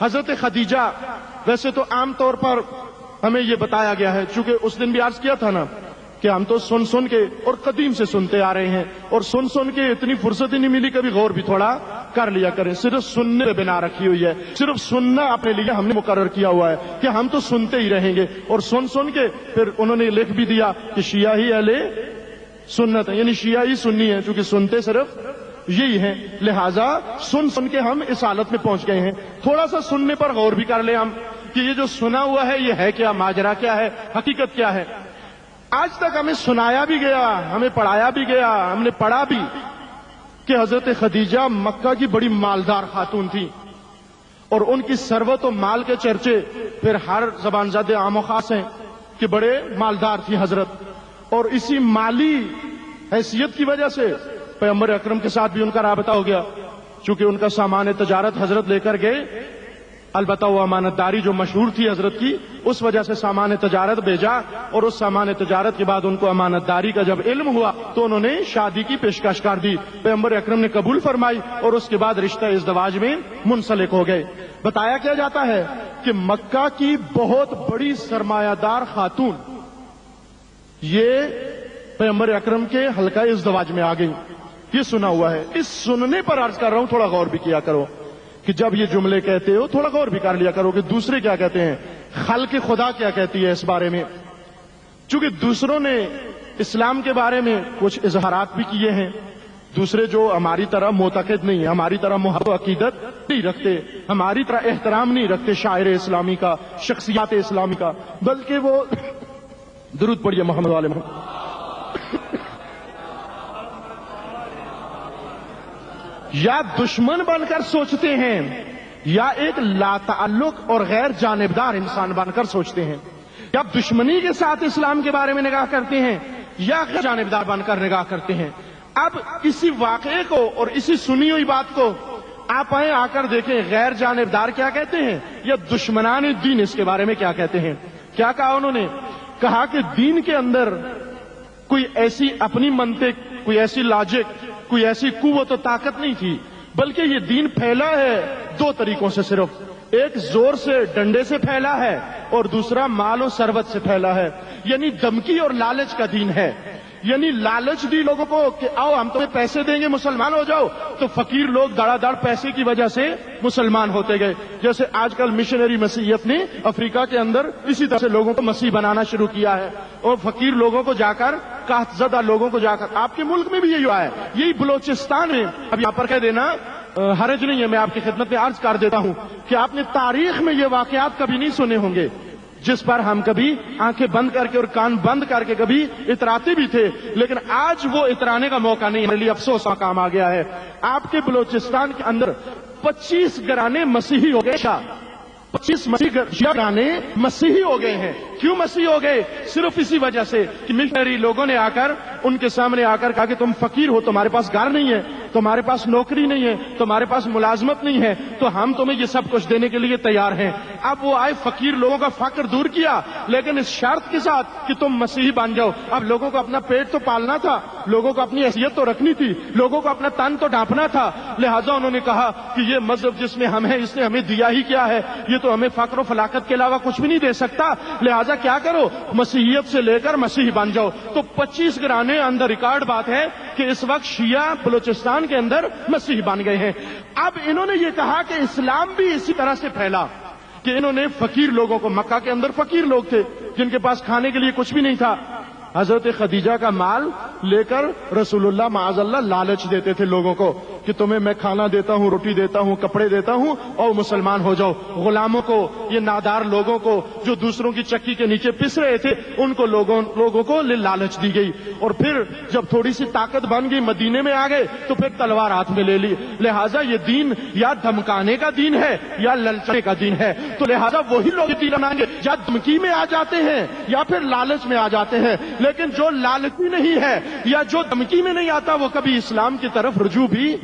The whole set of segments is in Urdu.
حضرت خدیجہ ویسے تو عام طور پر ہمیں یہ بتایا گیا ہے، چونکہ اس دن بھی عرض کیا تھا نا کہ ہم تو سن سن کے اور قدیم سے سنتے آ رہے ہیں، اور سن سن کے اتنی فرصت ہی نہیں ملی، کبھی غور بھی تھوڑا کر لیا کریں. صرف سننے پہ بنا رکھی ہوئی ہے، صرف سننا اپنے لیے ہم نے مقرر کیا ہوا ہے کہ ہم تو سنتے ہی رہیں گے. اور سن سن کے پھر انہوں نے لکھ بھی دیا کہ شیعہ ہی اہل سنت ہے، یعنی شیعہ ہی سنی ہے، چونکہ سنتے صرف یہی ہیں. لہذا سن سن کے ہم اس حالت میں پہنچ گئے ہیں. تھوڑا سا سننے پر غور بھی کر لیں ہم کہ یہ جو سنا ہوا ہے یہ ہے کیا، ماجرا کیا ہے، حقیقت کیا ہے. آج تک ہمیں سنایا بھی گیا، ہمیں پڑھایا بھی گیا، ہم نے پڑھا بھی کہ حضرت خدیجہ مکہ کی بڑی مالدار خاتون تھی، اور ان کی ثروت و مال کے چرچے پھر ہر زبان زد عام و خاص ہیں کہ بڑے مالدار تھی حضرت. اور اسی مالی حیثیت کی وجہ سے پیغمبر اکرم کے ساتھ بھی ان کا رابطہ ہو گیا، چونکہ ان کا سامان تجارت حضرت لے کر گئے. البتہ وہ امانت داری جو مشہور تھی حضرت کی، اس وجہ سے سامان تجارت بھیجا، اور اس سامان تجارت کے بعد ان کو امانت داری کا جب علم ہوا تو انہوں نے شادی کی پیشکش کر دی. پیغمبر اکرم نے قبول فرمائی اور اس کے بعد رشتہ ازدواج میں منسلک ہو گئے. بتایا کیا جاتا ہے کہ مکہ کی بہت بڑی سرمایہ دار خاتون یہ پیغمبر اکرم کے حلقہ ازدواج میں آ گئی. یہ سنا ہوا ہے. اس سننے پر عرض کر رہا ہوں، تھوڑا غور بھی کیا کرو کہ جب یہ جملے کہتے ہو تھوڑا غور بھی کر لیا کرو کہ دوسرے کیا کہتے ہیں، خلق خدا کیا کہتی ہے اس بارے میں. چونکہ دوسروں نے اسلام کے بارے میں کچھ اظہارات بھی کیے ہیں، دوسرے جو ہماری طرح معتقد نہیں، ہماری طرح محبت و عقیدت نہیں رکھتے، ہماری طرح احترام نہیں رکھتے شاعر اسلامی کا، شخصیات اسلامی کا، بلکہ وہ درود پڑھیے محمد والے محمد. یا دشمن بن کر سوچتے ہیں، یا ایک لا تعلق اور غیر جانبدار انسان بن کر سوچتے ہیں. یا دشمنی کے ساتھ اسلام کے بارے میں نگاہ کرتے ہیں، یا غیر جانبدار بن کر نگاہ کرتے ہیں. اب اسی واقعے کو اور اسی سنی ہوئی بات کو آپ آ کر دیکھیں، غیر جانبدار کیا کہتے ہیں یا دشمنان دین اس کے بارے میں کیا کہتے ہیں. کیا کہا انہوں نے؟ کہا کہ دین کے اندر کوئی ایسی اپنی منطق، کوئی ایسی لاجک، کوئی ایسی قوت و طاقت نہیں تھی، بلکہ یہ دین پھیلا ہے دو طریقوں سے. صرف ایک زور سے ڈنڈے سے پھیلا ہے، اور دوسرا مال و ثروت سے پھیلا ہے. یعنی دھمکی اور لالچ کا دین ہے. یعنی لالچ دی لوگوں کو کہ آؤ ہم تمہیں پیسے دیں گے مسلمان ہو جاؤ، تو فقیر لوگ دڑا دڑ پیسے کی وجہ سے مسلمان ہوتے گئے. جیسے آج کل مشنری مسیحیت نے افریقہ کے اندر اسی طرح سے لوگوں کو مسیح بنانا شروع کیا ہے، اور فقیر لوگوں کو جا کر، قحط زدہ لوگوں کو جا کر، آپ کے ملک میں بھی یہی ہوا ہے، یہی بلوچستان میں. اب یہاں پر کہہ دینا حرج نہیں ہے، میں آپ کی خدمت میں عرض کر دیتا ہوں کہ آپ نے تاریخ میں یہ واقعات کبھی نہیں سنے ہوں گے جس پر ہم کبھی آنکھیں بند کر کے اور کان بند کر کے کبھی اتراتے بھی تھے، لیکن آج وہ اترانے کا موقع نہیں. میرے لیے افسوس کا کام آ گیا ہے. آپ کے بلوچستان کے اندر 25 گھرانے مسیحی ہو گئے. 25 گھرانے مسیحی ہو گئے ہیں. کیوں مسیحی ہو گئے؟ صرف اسی وجہ سے کہ مشنری لوگوں نے آ کر ان کے سامنے آ کر کہا کہ تم فقیر ہو، تمہارے پاس گھر نہیں ہے، تمہارے پاس نوکری نہیں ہے، تمہارے پاس ملازمت نہیں ہے، تو ہم تمہیں یہ سب کچھ دینے کے لیے تیار ہیں. اب وہ آئے، فقیر لوگوں کا فقر دور کیا، لیکن اس شرط کے ساتھ کہ تم مسیحی بن جاؤ. اب لوگوں کو اپنا پیٹ تو پالنا تھا، لوگوں کو اپنی حیثیت تو رکھنی تھی، لوگوں کو اپنا تن تو ڈھانپنا تھا. لہٰذا انہوں نے کہا کہ یہ مذہب جس میں ہم ہیں اس نے ہمیں دیا ہی کیا ہے، یہ تو ہمیں فقر و فلاکت کے علاوہ کچھ بھی نہیں دے سکتا. لہٰذا کیا کرو، مسیحیت سے لے کر مسیحی بن جاؤ. تو 25 گھرانے اندر ریکارڈ بات ہے کہ اس وقت شیعہ بلوچستان کے اندر مسیحی بن گئے ہیں. اب انہوں نے یہ کہا کہ اسلام بھی اسی طرح سے پھیلا کہ انہوں نے فقیر لوگوں کو، مکہ کے اندر فقیر لوگ تھے جن کے پاس کھانے کے لیے کچھ بھی نہیں تھا، حضرت خدیجہ کا مال لے کر رسول اللہ معاذ اللہ لالچ دیتے تھے لوگوں کو کہ تمہیں میں کھانا دیتا ہوں، روٹی دیتا ہوں، کپڑے دیتا ہوں، اور مسلمان ہو جاؤ. غلاموں کو، یہ نادار لوگوں کو جو دوسروں کی چکی کے نیچے پس رہے تھے، ان کو لوگوں کو لالچ دی گئی. اور پھر جب تھوڑی سی طاقت بن گئی، مدینے میں آ گئے، تو پھر تلوار ہاتھ میں لے لی. لہٰذا یہ دین یا دھمکانے کا دین ہے یا للچانے کا دین ہے. تو لہٰذا وہی لوگ دین اپنائیں گے یا دھمکی میں آ جاتے ہیں یا پھر لالچ میں آ جاتے ہیں. لیکن جو لالچی نہیں ہے یا جو دھمکی میں نہیں آتا، وہ کبھی اسلام کی طرف رجوع بھی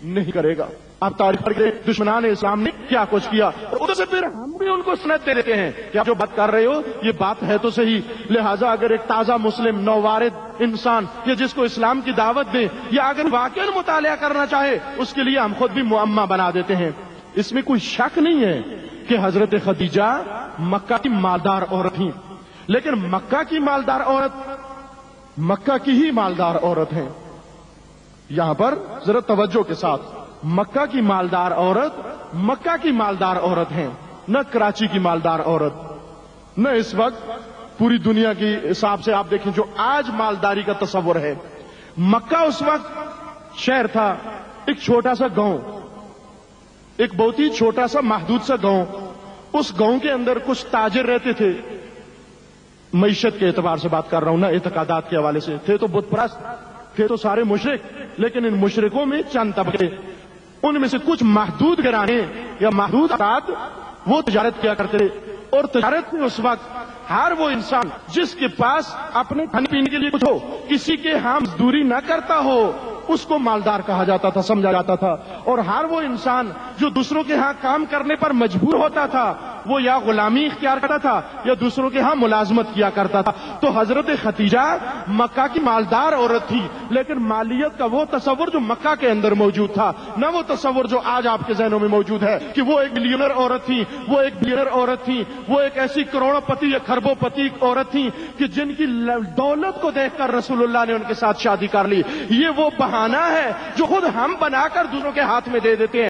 نہیں کرے گا. آپ تاریخ پر دشمنان اسلام نے کیا کچھ کیا، ادھر سے پھر ہم بھی ان کو سنت دے دیتے ہیں کہ آپ جو بات کر رہے ہو یہ بات ہے تو صحیح. لہٰذا اگر ایک تازہ مسلم نووارد انسان یا جس کو اسلام کی دعوت دیں، یا اگر واقعی مطالعہ کرنا چاہے، اس کے لیے ہم خود بھی معمہ بنا دیتے ہیں. اس میں کوئی شک نہیں ہے کہ حضرت خدیجہ مکہ کی مالدار عورت تھیں، لیکن مکہ کی مالدار عورت مکہ کی ہی مالدار عورت ہیں. یہاں پر ذرا توجہ کے ساتھ، مکہ کی مالدار عورت مکہ کی مالدار عورت ہیں، نہ کراچی کی مالدار عورت، نہ اس وقت پوری دنیا کی حساب سے آپ دیکھیں جو آج مالداری کا تصور ہے. مکہ اس وقت شہر تھا، ایک چھوٹا سا گاؤں، ایک بہت ہی چھوٹا سا محدود سا گاؤں. اس گاؤں کے اندر کچھ تاجر رہتے تھے، معیشت کے اعتبار سے بات کر رہا ہوں، نہ اعتقادات کے حوالے سے. تھے تو بت پرست، تھے تو سارے مشرک، لیکن ان مشرکوں میں چند طبقے، ان میں سے کچھ محدود گھرانے یا محدود افراد وہ تجارت کیا کرتے تھے. اور تجارت میں اس وقت ہر وہ انسان جس کے پاس اپنے کھانے پینے کے لیے کچھ ہو، کسی کے ہاں مزدوری نہ کرتا ہو، اس کو مالدار کہا جاتا تھا، سمجھا جاتا تھا. اور ہر وہ انسان جو دوسروں کے ہاں کام کرنے پر مجبور ہوتا تھا، وہ یا غلامی اختیار کرتا تھا یا دوسروں کے ہاں ملازمت کیا کرتا تھا. تو حضرت خدیجہ مکہ کی مالدار عورت تھی، لیکن مالیت کا وہ تصور جو مکہ کے اندر موجود تھا، نہ وہ تصور جو آج آپ کے ذہنوں میں موجود ہے کہ وہ ایک بلینئر عورت تھی، وہ ایک بلینئر عورت تھی، وہ ایک ایسی کروڑوں پتی یا کھربوں پتی عورت تھی کہ جن کی دولت کو دیکھ کر رسول اللہ نے ان کے ساتھ شادی کر لی. یہ وہ بہانہ ہے جو خود ہم بنا کر دوسروں کے ہاتھ میں دے دیتے ہیں.